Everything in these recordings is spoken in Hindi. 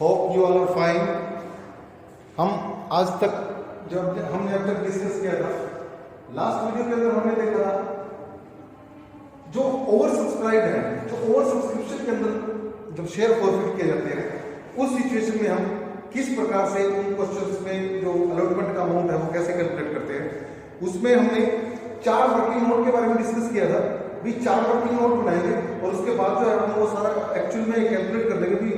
Hope you all are fine. हम आज तक जब हमने अब तक डिस्कस किया था, लास्ट वीडियो के अंदर हमने देखा था जो ओवर सब्सक्राइब है, जो ओवर सब्सक्रिप्शन के अंदर जब शेयर फॉरफिट किए जाते हैं, उस सिचुएशन में हम किस प्रकार से उन क्वेश्चंस में जो अलॉटमेंट का अमाउंट है वो कैसे कैलकुलेट करते हैं। उसमें हमने 4 वर्किंग नोट के बारे में डिस्कस किया था। भी 4 वर्किंग नोट बनाएंगे और उसके बाद जो है हम वो सारा एक्चुअल में कैलकुलेट कर देंगे कि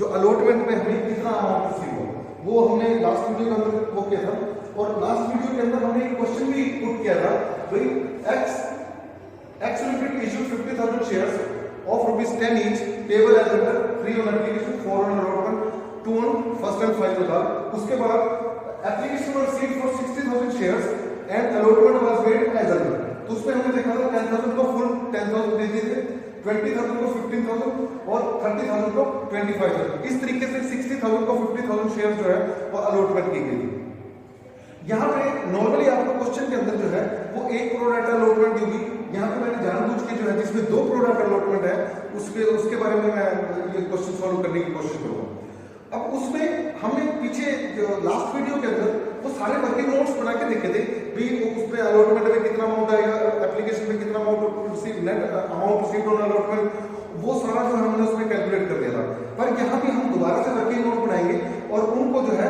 जो अलॉटमेंट में हमें कितना अमाउंट रिसीव हो, वो हमने लास्ट वीडियो के अंदर वो किया था। और लास्ट वीडियो के अंदर हमने एक क्वेश्चन भी पुट किया था, भाई x limited issue 50,000 shares of rupees 10 each payable as under 3 on application, 4 on allotment, 2 on first and final था। उसके बाद application was received for 60,000 shares and allotment was made as under। तो उसमें हमने देखा था 10,000 को फुल 10,000 दे दिए थे, 20,000 को 15,000 और 30,000 को 25,000। इस तरीके से 60,000 को 50,000 शेयर जो है वो अलॉटमेंट की गई। यहाँ पे नॉर्मली आपको क्वेश्चन के अंदर जो है वो 1 करोड़ डाटा अलॉटमेंट दी हुई। यहाँ पे मैंने जानबूझ के जो है जिसमें 2 करोड़ डाटा अलॉटमेंट है उसके बारे में मैं ये क्वेश्चन सॉल्व करने की कोशिश करूंगा। अब उसमें हमने पीछे जो लास्ट वीडियो के अंदर वो सारे वर्किंग नोट्स बना के देखे थे भी उसमें अलॉटमेंट में कितना अमाउंट आएगा, एप्लीकेशन में कितना amount receive, net amount received on allotment, वो सारा जो है हमने उसमें कैलकुलेट कर दिया था। पर यहाँ भी हम दोबारा से वर्किंग नोट बनाएंगे और उनको जो है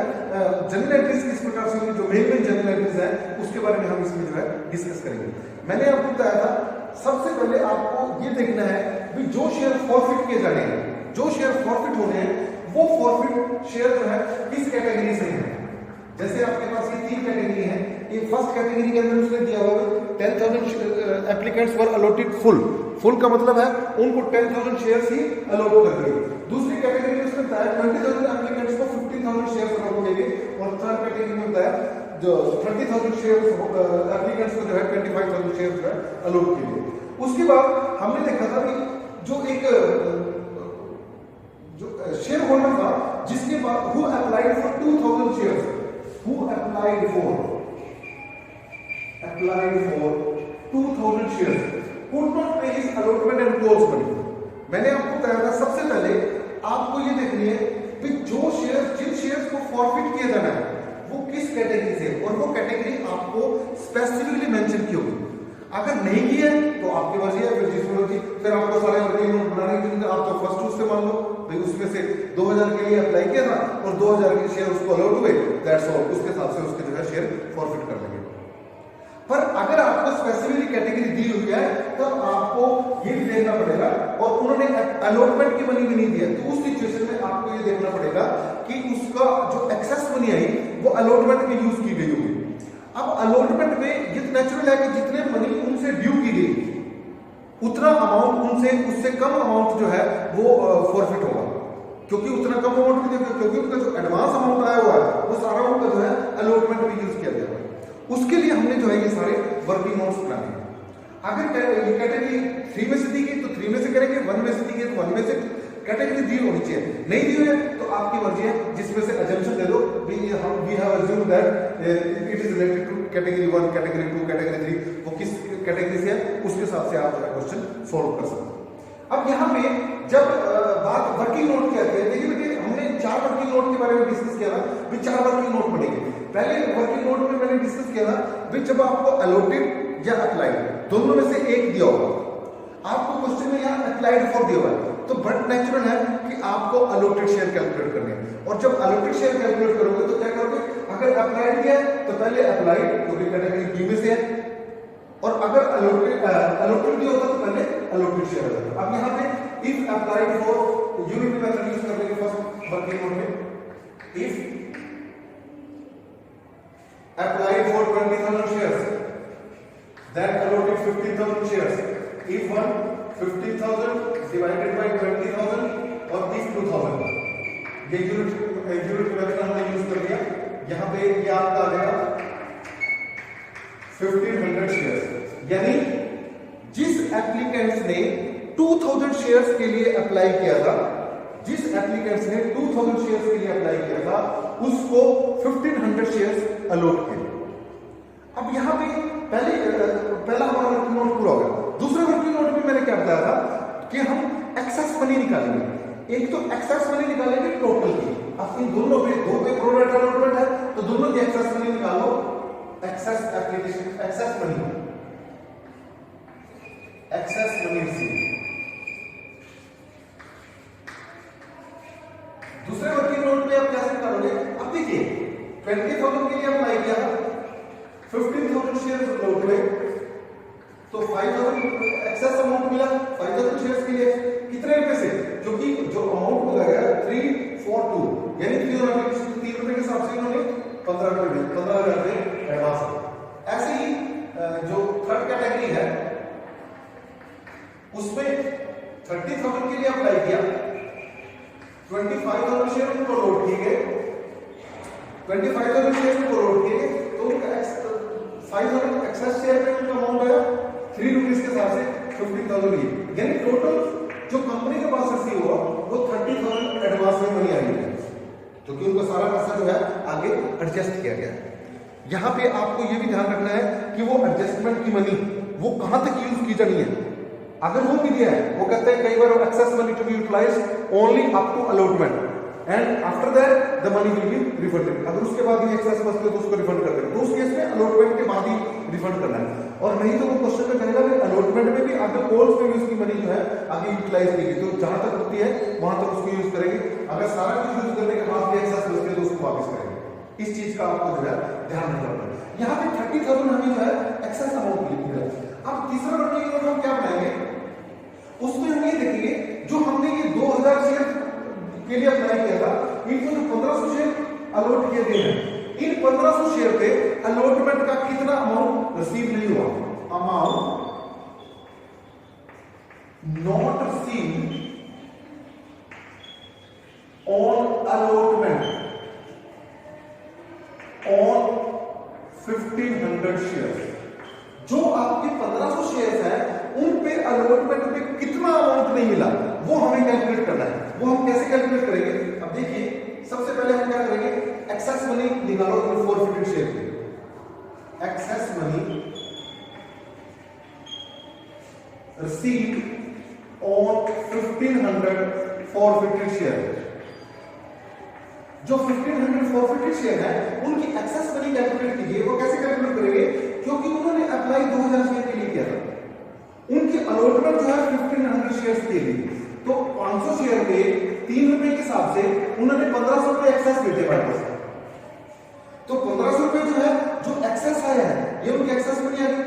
जनरल एंट्रीज किस प्रकार से होंगी, जो मेन जनरल एंट्रीज है उसके बारे में हम इसमें जो है डिस्कस करेंगे। मैंने आपको बताया था सबसे पहले आपको ये देखना है कि जो शेयर फॉरफिट किए जाने हैं, जो शेयर फॉरफिट होने हैं, वो फॉरफिट शेयर जो है किस कैटेगरी से है। जैसे आपके पास ये 3 कैटेगरी है। ये फर्स्ट कैटेगरी के अंदर उसने दिया होगा 10,000 एप्लीकेंट्स वर अलॉटेड फुल का मतलब है उनको 10,000 शेयर्स ही अलॉट कर दिए। दूसरी कैटेगरी में उसने बताया 20,000 एप्लीकेंट्स को 15,000 शेयर्स अलॉट किए गए और थर्ड कैटेगरी में बताया जो 30,000 शेयर्स एप्लीकेंट्स को जो है 25,000 शेयर्स जो है अलॉट किए गए। उसके बाद हमने देखा था कि जो एक जो शेयर होल्डर था जिसके बाद who applied for 2,000 shares, who applied for 2,000 shares could not pay his allotment and close money। मैंने आपको बताया था सबसे पहले आपको ये देखनी है कि जो शेयर जिन शेयर्स को फॉरफिट किया जाना है वो किस कैटेगरी से, और वो कैटेगरी आपको स्पेसिफिकली मेंशन की होगी। अगर नहीं की है तो आपकी मर्जी है, फिर जिसमें मर्जी फिर आपको सारे वर्किंग नोट बनाने की, आप तो फर्स्ट उससे मान लो भाई उसमें से 2,000 के लिए अप्लाई किया था और 2,000 के शेयर उसको अलॉट हुए, दैट्स ऑल। उसके हिसाब से उसके जो है शेयर फॉरफिट कर लेंगे। पर अगर आपको स्पेसिफिकली कैटेगरी दी हुई है तो आपको ये भी देखना पड़ेगा, और उन्होंने अलॉटमेंट की मनी भी नहीं दिया तो उस सिचुएशन में आपको ये देखना पड़ेगा कि उसका जो एक्सेस मनी आई वो अलॉटमेंट में यूज की गई होगी। अब अलॉटमेंट में ये नेचुरल है कि जितने मनी उनसे ड्यू की गई उतना अमाउंट उससे कम अमाउंट जो है वो फॉरफिट होगा, क्योंकि उतना कम अमाउंट भी क्योंकि उनका जो एडवांस अमाउंट आया हुआ है वो सारा उनका जो है अलॉटमेंट में यूज किया गया है। उसके लिए हमने जो है ये सारे वर्किंग नोट्स बनाने हैं। अगर ये कैटेगरी 3 में से दी गई तो 3 में से करेंगे, 1 में से दी गई तो 1 में से कैटेगरी दी होनी चाहिए। नहीं दी हुई है तो आपकी मर्जी है, जिसमें से अजम्पशन दे दो we have assumed that it is related to category 1, category 2, category 3, वो किस कैटेगरी से है उसके हिसाब से आप क्वेश्चन सॉल्व कर सकते हो। अब यहाँ पे जब बात वर्किंग नोट की आती है, देखिए हमने 4 वर्किंग नोट के बारे में डिस्कस किया था, भी 4 वर्किंग नोट बनेंगे। पहले वर्किंग नोट में मैंने डिस्कस किया था भी जब आपको अलॉटेड या अप्लाइड दोनों में से एक दिया होगा, आपको क्वेश्चन में यहाँ अप्लाइड फॉर दिया हुआ है तो बट नेचुरल है कि आपको अलॉटेड शेयर कैलकुलेट करने हैं। और जब अलॉटेड शेयर कैलकुलेट करोगे तो क्या करोगे, अगर अप्लाइड दिया है तो पहले अप्लाइड क्योंकि कैटेगरी बी में से है, और अगर अलॉटेड दिया होता तो पहले अलॉटेड शेयर होता। अब यहाँ पे if applied for unit method use करने के फर्स्ट वर्किंग नोट में if applied for 20,000 shares that allotted 15,000 shares, if 15,000 divided by 20,000 और if 2,000, ये यूनिट मेथड हमने यूज कर दिया। यहाँ पे ये आपका आ गया 1,500 शेयर्स, यानी जिस एप्लीकेंट्स ने 2,000 शेयर्स के लिए अप्लाई किया था, जिस एप्लीकेंट्स ने 2,000 शेयर्स के लिए अप्लाई किया था उसको 1,500 शेयर्स अलॉट किए। अब यहाँ पे पहला हमारा वर्किंग नोट पूरा हो गया। दूसरे वर्किंग नोट में मैंने क्या बताया था कि हम एक्सेस मनी निकालेंगे। एक तो एक्सेस मनी निकालेंगे टोटल की, दोनों पे दो पे प्रोडक्ट अलॉटमेंट है तो दोनों की एक्सेस मनी निकालो, excess application excess money receive. दूसरे वर्किंग नोट पे आप कैसे करोगे? अब देखिए 20,000 के लिए अप्लाई किया, 15,000 शेयर लोड हुए तो 5,000 एक्सेस अमाउंट मिला 5,000 शेयर्स के लिए। कितने रुपए से? क्योंकि जो अमाउंट हो गया 342 यानी 3 रुपए के हिसाब से इन्होंने 15,000 रुपए एडवांस। ऐसे ही जो थर्ड कैटेगरी है उसमें 30,000 के लिए अप्लाई किया, 25,000 शेयर उनको लोड किए गए, 25,000 शेयर उनको लोड किए गए तो उनका 5,000 एक्सेस शेयर पे उनका अमाउंट आया 3 रुपीस के हिसाब से 15,000 ये, यानी टोटल जो कंपनी के पास रिसीव हुआ वो 30,000 एडवांस में मनी आई है, क्योंकि उनका सारा पैसा जो है आगे एडजस्ट किया गया। यहां पे आपको ये भी ध्यान रखना है कि वो एडजस्टमेंट की मनी वो कहां तक यूज की जानी है। अगर वो भी दिया है, वो कहते हैं कई बार excess money to be utilized only up to allotment and after that the money will be refunded. अगर उसके बाद ये एक्सेस बचते तो उसको रिफंड कर देंगे, तो उस केस में अलॉटमेंट के बाद ही रिफंड करना है। और नहीं तो वो क्वेश्चन में कहेगा कि अलॉटमेंट में भी आगे कोर्स में भी उसकी मनी जो है आगे यूटिलाइज करेगी, तो जहां तक होती है वहां तक उसको यूज करेंगे। अगर सारा कुछ यूज करने के बाद भी एक्सेस बचते हैं तो उसको वापस करेंगे। इस चीज का आपको जो है ध्यान रखना है। यहाँ पे 30,000 हमें जो है एक्सेस अमाउंट लिखी है। अब तीसरा वर्किंग नोट हम क्या बनाएंगे, उसमें हम ये देखेंगे जो हमने ये 2,000 शेयर के लिए अप्लाई किया था, इनको जो 1,500 शेयर अलॉट किए गए हैं, इन 1,500 शेयर पे अलॉटमेंट का कितना अमाउंट रिसीव नहीं हुआ, amount not receive on allotment on 1,500 share. जो आपके 1,500 शेयर है उन पे अलॉटमेंट पे कितना अमाउंट नहीं मिला वो हमें कैलकुलेट करना है। वो हम कैसे कैलकुलेट करेंगे? अब देखिए सबसे पहले हम क्या करेंगे, एक्सेस मनी निकालो 450 शेयर की। Excess money receive on 1,500 450 share. जो 1,500 450 शेयर है उनकी एक्सेस मनी कैलकुलेट कीजिए। वो कैसे कैलकुलेट करेंगे? क्योंकि उन्होंने अप्लाई 2,000 शेयर के लिए किया था, उनकी अलॉटमेंट जो है 1,500 शेयर के लिए, तो 500 शेयर पे 3 रुपए के हिसाब से उन्होंने 1,500 रुपए एक्सेस भेजे बाइक से। तो 1,500 रुपए जो है जो एक्सेस आया है ये उनकी एक्सेस मनी आ गई।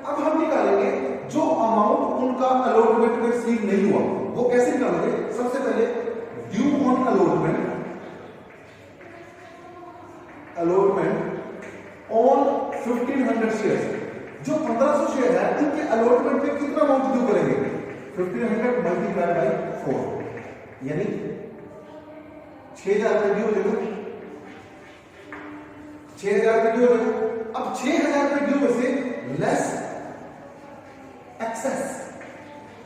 अब हम निकालेंगे जो अमाउंट उनका अलॉटमेंट में रिसीव नहीं हुआ वो कैसे निकालेंगे? सबसे पहले due on allotment on 1,500 share. जो 1,500 शेयर है उनके अलॉटमेंट पे कितना अमाउंट ड्यू करेंगे? 1,500 मल्टीप्लाई बाय 4 यानी 6,000 ड्यू हो जाएगा। 6,000 ड्यू हो जाएगा। अब 6,000 ड्यू में से लेस एक्सेस,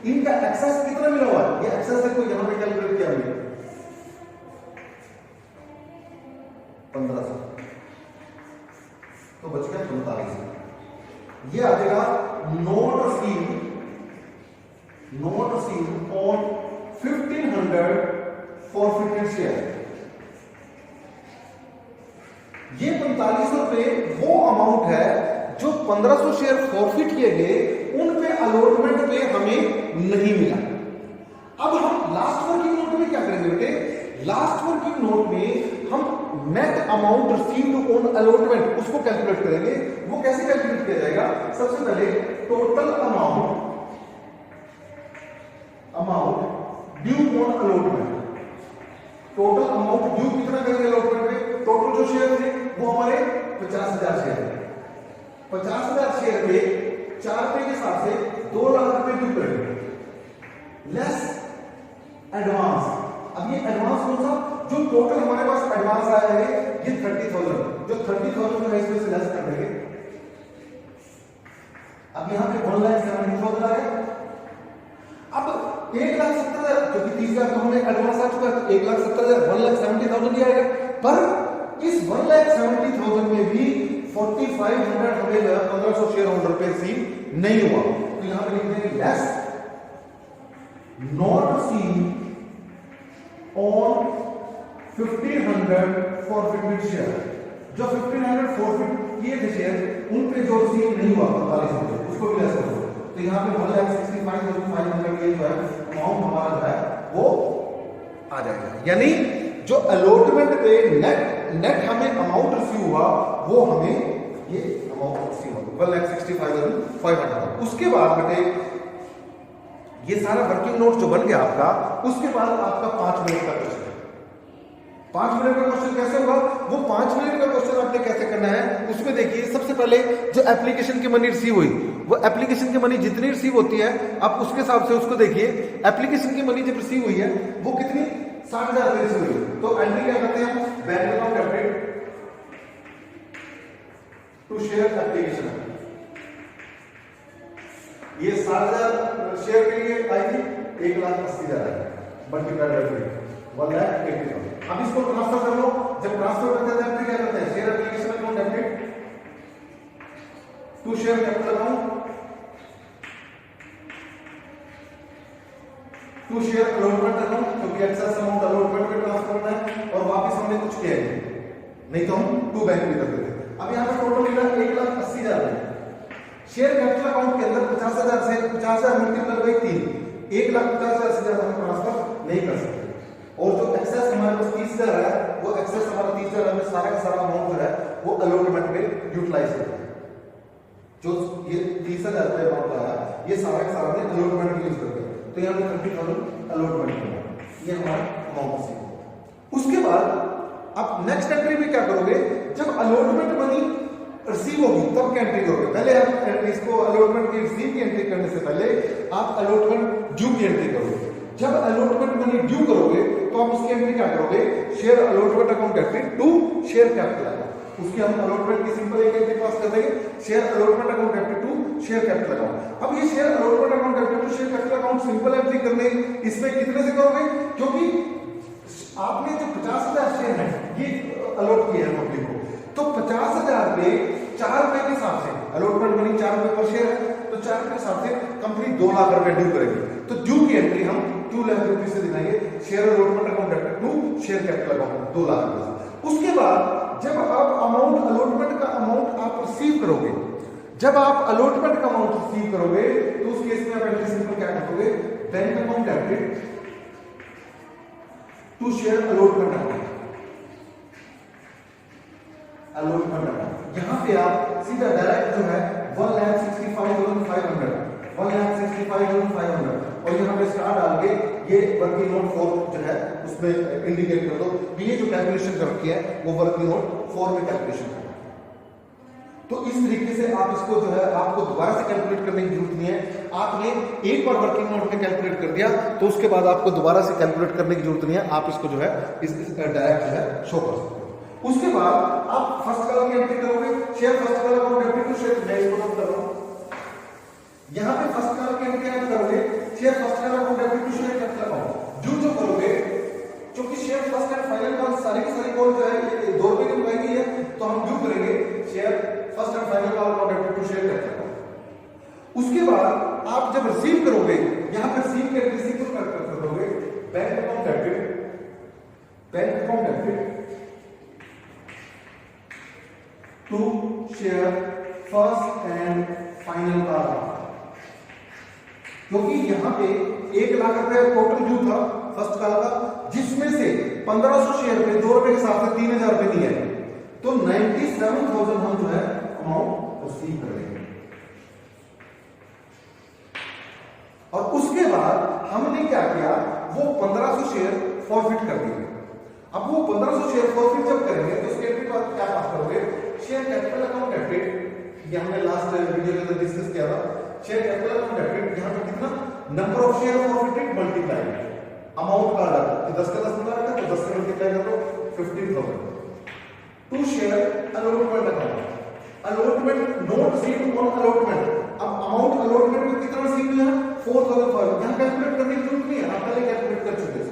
इनका एक्सेस कितना मिला हुआ है? ये एक्सेस देखो यहां पे कैलकुलेट किया हमने 1,500 तो बच गया 45। ये आ जाएगा नॉट रिसीव ऑन 1,500 450 शेयर। ये 45 रुपए वो अमाउंट है जो 1,500 शेयर फॉरफिट किए गए उन पे अलॉटमेंट पे हमें नहीं मिला। अब हम लास्ट वर्किंग नोट में क्या करेंगे बेटे? लास्ट वर्किंग नोट में हम net amount received on allotment उसको कैलकुलेट करेंगे। वो कैसे कैलकुलेट किया जाएगा? सबसे पहले total amount due on allotment. Total amount due कितना करेंगे अलॉटमेंट पे? टोटल जो शेयर थे वो हमारे 50,000 शेयर है। 50,000 शेयर पे 4 रुपए के हिसाब से 2 लाख रुपए ड्यू करेंगे लेस एडवांस। अब ये एडवांस कौन सा? जो टोटल हमारे पास एडवांस आया है ये 30,000, जो 30,000 जो है इसमें से लेस कर देंगे। अब यहां पे 1,70,000 आ गया। अब 1,70,000 क्योंकि 30,000 तो हमें एडवांस आ चुका है, तो 1,70,000 1,70,000 ही आएगा। पर इस 1,70,000 में भी 4,500 हमें 1,500 शेयर होल्डर पे रिसीव नहीं हुआ, तो यहां पे लिख देंगे less not receive on 1500 forfeited share, जो 1500 फॉरफिट किए थे शेयर उन पे जो रिसीव नहीं हुआ 4500 उसको भी लेस करो। तो यहाँ पे 1,65,500 ये जो है अमाउंट हमारा जो है वो आ जाएगा। यानी जो अलॉटमेंट पे नेट हमें अमाउंट रिसीव हुआ वो हमें ये अमाउंट रिसीव हुआ 1,65,500। उसके बाद बेटे ये सारा वर्किंग नोट जो बन गया आपका, उसके बाद आपका 5 मिनट का क्वेश्चन। 5 मिनट का क्वेश्चन कैसे होगा? वो 5 मिनट का क्वेश्चन आपने कैसे करना है उसमें देखिए, सबसे पहले जो एप्लीकेशन की मनी रिसीव हुई, वो एप्लीकेशन की मनी जितनी रिसीव होती है आप उसके हिसाब से उसको देखिए। एप्लीकेशन की मनी जब रिसीव हुई है वो कितनी 60,000 रिसीव हुई, तो एंट्री क्या करते हैं? Bank account debit to share application. ये 60,000 शेयर के लिए आई थी 1,80,000 मल्टीप्लाइड बाय 1,80,000। अब इसको ट्रांसफर कर लो। जब ट्रांसफर करते हैं क्या करते हैं? Share application account debit to share capital account to share allotment account, क्योंकि एक्सेस अमाउंट अलॉटमेंट में ट्रांसफर करना है और वापस हमने कुछ किया है नहीं तो हम टू बैंक में कर देते। अब यहाँ पे टोटल मिला 1,80,000 है। शेयर कैपिटल अकाउंट के अंदर 50,000 से 50,000 मल्टीप्लाई बाई 3 1,50,000 से ज्यादा हम ट्रांसफर नहीं कर सकते। और जो एक्सेस हमारे पास 30,000 है वो एक्सेस हमारा 30,000 में सारा का सारा अमाउंट जो है वो अलॉटमेंट में यूटिलाइज करते हैं। जो ये 30,000 रुपये अमाउंट आया ये सारा का सारा अलॉटमेंट में यूज करते हैं। तो यहाँ पे 30,000 अलॉटमेंट करना, ये हमारा अमाउंट सी। उसके बाद आप नेक्स्ट एंट्री में क्या करोगे? जब अलॉटमेंट मनी रिसीव होगी तब क्या एंट्री करोगे? पहले आप इसको अलॉटमेंट की रिसीव की एंट्री करने से पहले आप अलॉटमेंट ड्यू की एंट्री करोगे। जब अलॉटमेंट मनी ड्यू करोगे तो आप उसकी एंट्री क्या करोगे? Share allotment account debit to share capital account. उसकी हम अलॉटमेंट की सिंपल एक एंट्री पास कर देंगे, share allotment account debit to share capital account. अब ये share allotment account debit to share capital account simple entry करने इसमें कितने से करोगे? क्योंकि आपने जो 50,000 शेयर है ये अलॉट किए हैं पब्लिक को, तो 50,000 पे 4 रुपए के हिसाब से अलॉटमेंट मनी 4 रुपए पर शेयर है, तो 4 रुपए के हिसाब से कंपनी 2 लाख रुपए ड्यू करेगी। तो ड्यू की एंट्री हम 2 लाख रुपए से दिखाएंगे share allotment account debit to share capital account 2 lakh रुपए। उसके बाद जब आप अमाउंट अलॉटमेंट का अमाउंट आप रिसीव करोगे, जब आप अलॉटमेंट का अमाउंट रिसीव करोगे तो उस केस में आप एंट्री सिंपल क्या करोगे? Bank account debit to share allotment account. Allotment account यहां पे आप सीधा डायरेक्ट जो है 1,65,500 1,65,500 और यहाँ पे स्टार डाल के ये वर्किंग नोट 4 जो है उसमें इंडिकेट कर दो। ये जो कैलकुलेशन कर रखी है वो वर्किंग नोट 4 में कैलकुलेशन कर। तो इस तरीके से आप इसको जो है आपको दोबारा से कैलकुलेट करने की जरूरत नहीं है। आपने एक बार वर्किंग नोट में कैलकुलेट कर दिया तो उसके बाद आपको दोबारा से कैलकुलेट करने की जरूरत नहीं है। आप इसको जो है इस डायरेक्ट जो है शो कर सकते हो। उसके बाद आप फर्स्ट कॉलम की एंट्री करोगे, share first column account debit to share. मैं इसको नोट कर रहा हूं, यहां पे फर्स्ट कॉलम की एंट्री आप करोगे share first column account debit to share capital account. जो करोगे क्योंकि share first and final call सारी की सारी कॉल जो है ये 2 रुपए की लगाई है, तो हम ड्यू करेंगे share first and final call account debit to share capital account. उसके बाद आप जब रिसीव करोगे यहां पे रिसीव के रिसीव को कर दोगे bank account debit to share first and final call. क्योंकि यहां पे 1 लाख रुपए टोटल ड्यू था फर्स्ट कॉल का, जिसमें से 1500 शेयर पे 2 रुपए के हिसाब से 3,000 रुपए दिए हैं, तो 97,000 हम जो है अमाउंट रिसीव कर लेंगे। और उसके बाद हमने क्या किया? वो 1500 शेयर फॉरफिट कर दिए। अब वो 1500 शेयर फॉरफिट जब करेंगे तो उसके बाद क्या पास करोगे? शेयर कैपिटल अकाउंट डेबिट, ये हमने लास्ट वीडियो के अंदर डिस्कस किया था। शेयर कैपिटल अकाउंट डेबिट यहां पे कितना? Number of share forfeited multiply amount का डाला, 10 का 10 नंबर आता है तो 10 से मल्टीप्लाई कर दो 15,000 to share allotment account. Allotment note received on allotment. अब अमाउंट अलॉटमेंट में कितना रिसीव किया? 4,500। यहां कैलकुलेट करने की जरूरत नहीं है, आप पहले कैलकुलेट कर चुके हैं।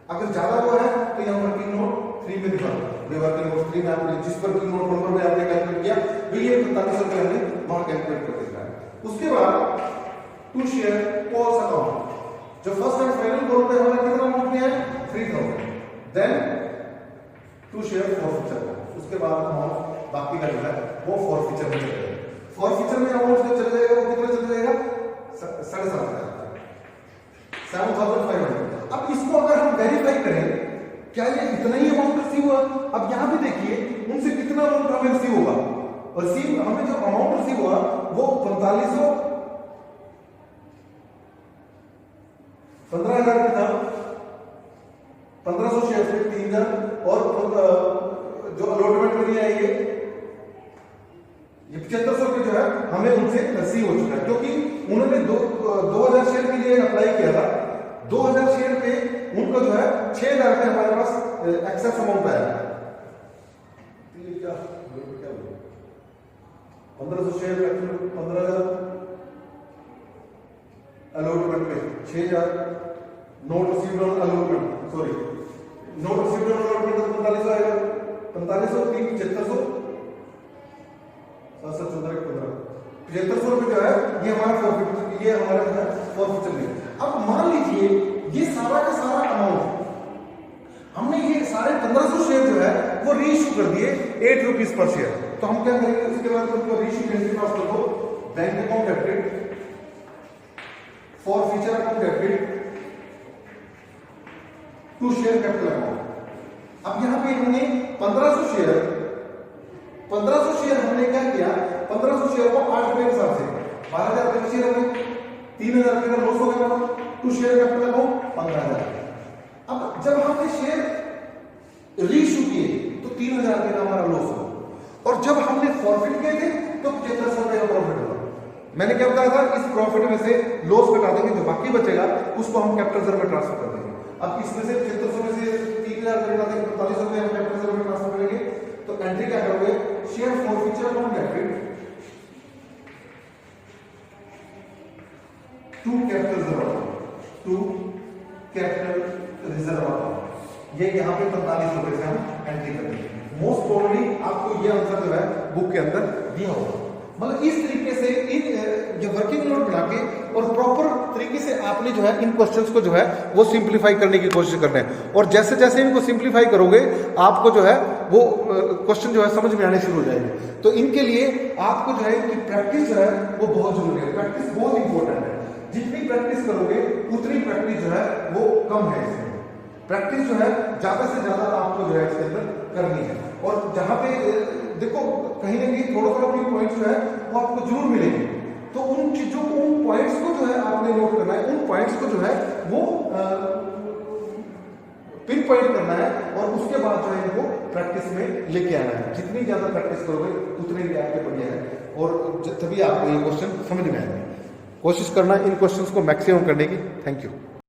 अगर ज्यादा को है तो यहां वर्किंग नोट 3 में दिखा दो। वर्किंग नोट 3 में आपने जिस वर्किंग नोट नंबर में आपने कैलकुलेट किया वही ये 4500 रुपए हमने वहां कैलकुलेट कर दिया। उसके बाद टू शेयर कॉल्स अकाउंट, जो फर्स्ट एंड फाइनल कॉल पे हमारा कितना अमाउंट है? 3,000। देन टू शेयर फॉरफीचर का। उसके बाद अमाउंट बाकी का जो है वो फॉरफीचर में चले जाएगा। फॉरफीचर में अमाउंट जो चले जाएगा वो कितना चले जाएगा? 7,500। अब इसको अगर हम वेरीफाई करें क्या ये इतना ही अमाउंट रिसीव हुआ, अब यहां भी देखिए उनसे कितना अमाउंट हमें रिसीव होगा, और रिसीव हमें जो अमाउंट रिसीव हुआ वो 15,000 का था। 1500 शेयर से 3,000 और जो अलॉटमेंट मनी आई है ये 7500 रुपये जो है हमें उनसे रिसीव हो चुका है, क्योंकि उन्होंने 2000 शेयर के लिए अप्लाई किया था। 2000 शेयर पे उनको जो है 6,000 का हमारे पास एक्सेस अमाउंट आया। 1500 शेयर 15,000 अलॉटमेंट पे 6,000 note received on allotment, sorry note received on allotment तो 4500 आएगा। 4500 3 7500 7500 रुपये जो है ये हमारा फॉरफीचर, ये हमारा जो है फॉरफीचर नहीं। अब मान लीजिए ये सारा का सारा अमाउंट हमने ये सारे 1500 शेयर जो है वो रीइश्यू कर दिए 8 रुपीज पर शेयर। तो हम क्या करेंगे उसके बाद उनको रीइश्यू कैसे ट्रांसफर को bank account debit, forfeiture account debit to share capital account. अब यहां पे हमने 1500 शेयर हमने क्या किया, 1500 शेयर को 8 रुपए के हिसाब से 12,000 रुपए शेयर हमने 3,000 रुपए का लॉस हो गया टू शेयर कैपिटल अकाउंट 15,000। अब जब हमने शेयर रीइश्यू किए तो 3,000 रुपए का हमारा लॉस हुआ, और जब हमने फॉरफिट किए थे तो 7500 रुपए का प्रॉफिट हुआ। मैंने क्या बताया था, इस प्रॉफिट में से लॉस घटा देंगे, जो बाकी बचेगा उसको हम कैपिटल रिजर्व में ट्रांसफर कर देंगे। अब इसमें से 7500 में से 3,000 रुपए घटा देंगे, 4500 रुपए हम कैपिटल रिजर्व में ट्रांसफर करेंगे। तो एंट्री क्या करोगे, share forfeiture account debit to capital reserve account, to capital reserve account. ये यहाँ पे 45 रुपए से हम एंट्री कर देंगे। मोस्ट प्रोबेबली आपको ये आंसर जो है बुक के अंदर दिया होगा। मतलब इस तरीके से इन जो वर्किंग नोट बना के और प्रॉपर तरीके से आपने जो है इन क्वेश्चंस को जो है वो सिंप्लीफाई करने की कोशिश करना है, और जैसे जैसे इनको सिंप्लीफाई करोगे आपको जो है वो क्वेश्चन जो है समझ में आने शुरू हो जाएंगे। तो इनके लिए आपको जो है इनकी प्रैक्टिस जो है वो बहुत जरूरी है। प्रैक्टिस बहुत इंपॉर्टेंट है, जितनी प्रैक्टिस करोगे उतनी प्रैक्टिस जो है वो कम है। इसमें प्रैक्टिस जो है ज्यादा से ज्यादा आपको जो है इसके अंदर करनी है, और जहां पे देखो कहीं ना कहीं थोड़ा थोड़ा अपनी पॉइंट्स जो है वो आपको जरूर मिलेंगे। तो उन चीजों को, उन पॉइंट्स को जो है आपने नोट करना है, उन पॉइंट्स को जो है वो पिन पॉइंट करना है, और उसके बाद जो है इनको प्रैक्टिस में लेके आना है। जितनी ज्यादा प्रैक्टिस करोगे उतने भी आपके बढ़िया है, और तभी आपको ये क्वेश्चन समझ में आएंगे। कोशिश करना इन क्वेश्चंस को मैक्सिमम करने की। Thank you.